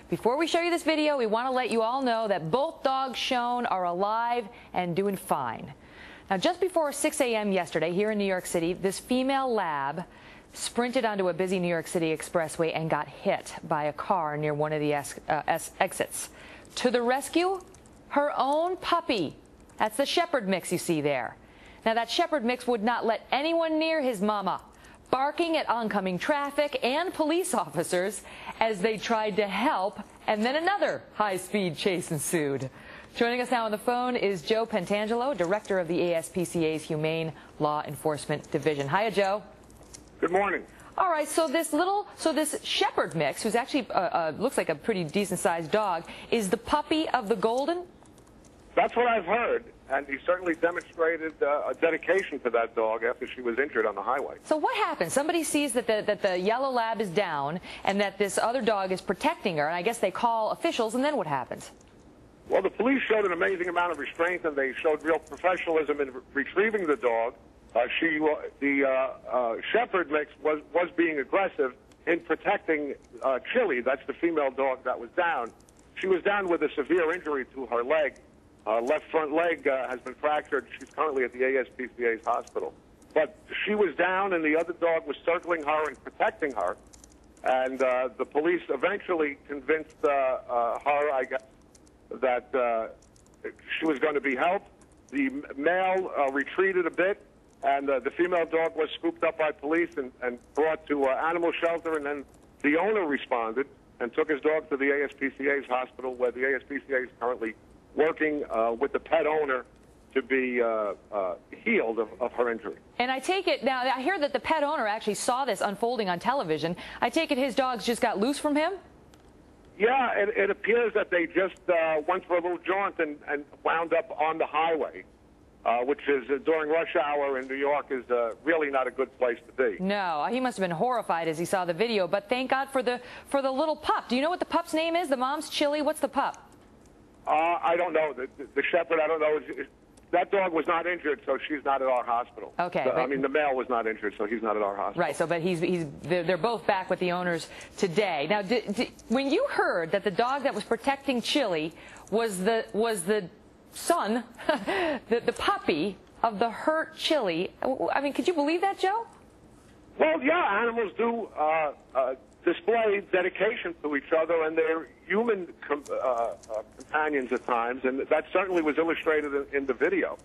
before we show you this video, we want to let you all know that both dogs shown are alive and doing fine. Now, just before 6 a.m. yesterday here in New York City, this female lab sprinted onto a busy New York City expressway and got hit by a car near one of the exits. To the rescue, her own puppy. That's the shepherd mix you see there. Now, that shepherd mix would not let anyone near his mama, barking at oncoming traffic and police officers as they tried to help, and then another high-speed chase ensued. Joining us now on the phone is Joe Pentangelo, director of the ASPCA's Humane Law Enforcement Division. Hiya, Joe. Good morning. All right, so this shepherd mix, who's actually looks like a pretty decent-sized dog, is the puppy of the golden? That's what I've heard, and he certainly demonstrated a dedication to that dog after she was injured on the highway. So what happens? Somebody sees that the yellow lab is down and that this other dog is protecting her, and I guess they call officials, and then what happens? Well, the police showed an amazing amount of restraint, and they showed real professionalism in retrieving the dog. The shepherd mix was being aggressive in protecting Chili. That's the female dog that was down. She was down with a severe injury to her leg. Left front leg has been fractured. She's currently at the ASPCA's hospital. But she was down, and the other dog was circling her and protecting her. And the police eventually convinced her, I guess, that she was going to be helped. The male retreated a bit, and the female dog was scooped up by police and brought to animal shelter, and then the owner responded and took his dog to the ASPCA's hospital, where the ASPCA is currently working with the pet owner to be healed of her injury. And I take it, now I hear that the pet owner actually saw this unfolding on television. I take it his dogs just got loose from him? Yeah, it appears that they just went for a little jaunt and wound up on the highway, which is during rush hour in New York is really not a good place to be. No, he must have been horrified as he saw the video, but thank God for the little pup. Do you know what the pup's name is? The mom's Chili. What's the pup? I don't know. The shepherd, I don't know. That dog was not injured, so she's not at our hospital. Okay. So, I mean, the male was not injured, so he's not at our hospital. Right. So, but they're both back with the owners today. Now, when you heard that the dog that was protecting Chili was the son, the puppy of the hurt Chili, I mean, could you believe that, Joe? Well, yeah, animals do display dedication to each other, and they're human companions at times, and that certainly was illustrated in the video.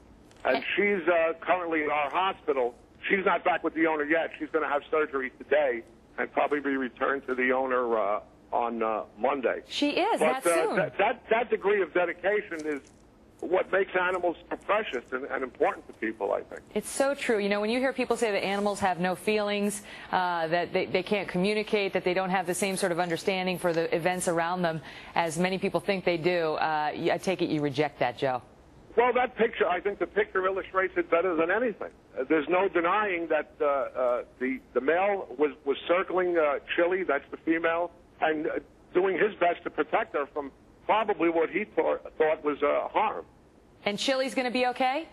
And she's currently in our hospital. She's not back with the owner yet. She's going to have surgery today and probably be returned to the owner on Monday. She is, but, that soon. That degree of dedication is what makes animals precious and important to people, I think. It's so true. You know, when you hear people say that animals have no feelings, that they can't communicate, that they don't have the same sort of understanding for the events around them as many people think they do, I take it you reject that, Joe. Well, that picture, I think the picture illustrates it better than anything. There's no denying that the male was circling Chili, that's the female, and doing his best to protect her from probably what he thought was harm. And Chili's going to be okay?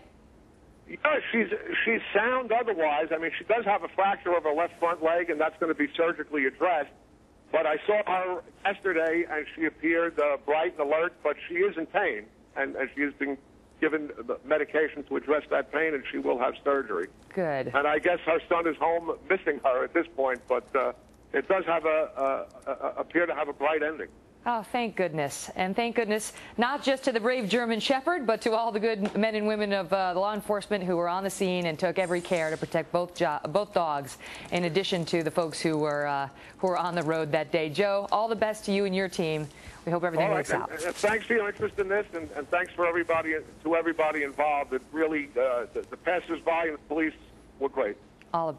Yeah, she's sound otherwise. I mean, she does have a fracture of her left front leg, and that's going to be surgically addressed. But I saw her yesterday, and she appeared bright and alert, but she is in pain, and she has been given the medication to address that pain, and she will have surgery. Good. And I guess her son is home missing her at this point, but it does have appear to have a bright ending. Oh, thank goodness. And thank goodness not just to the brave German Shepherd, but to all the good men and women of law enforcement who were on the scene and took every care to protect both dogs, in addition to the folks who were on the road that day. Joe, all the best to you and your team. We hope everything works out. And thanks for your interest in this, and thanks for everybody involved. It really, the passers-by and the police were great. All the best.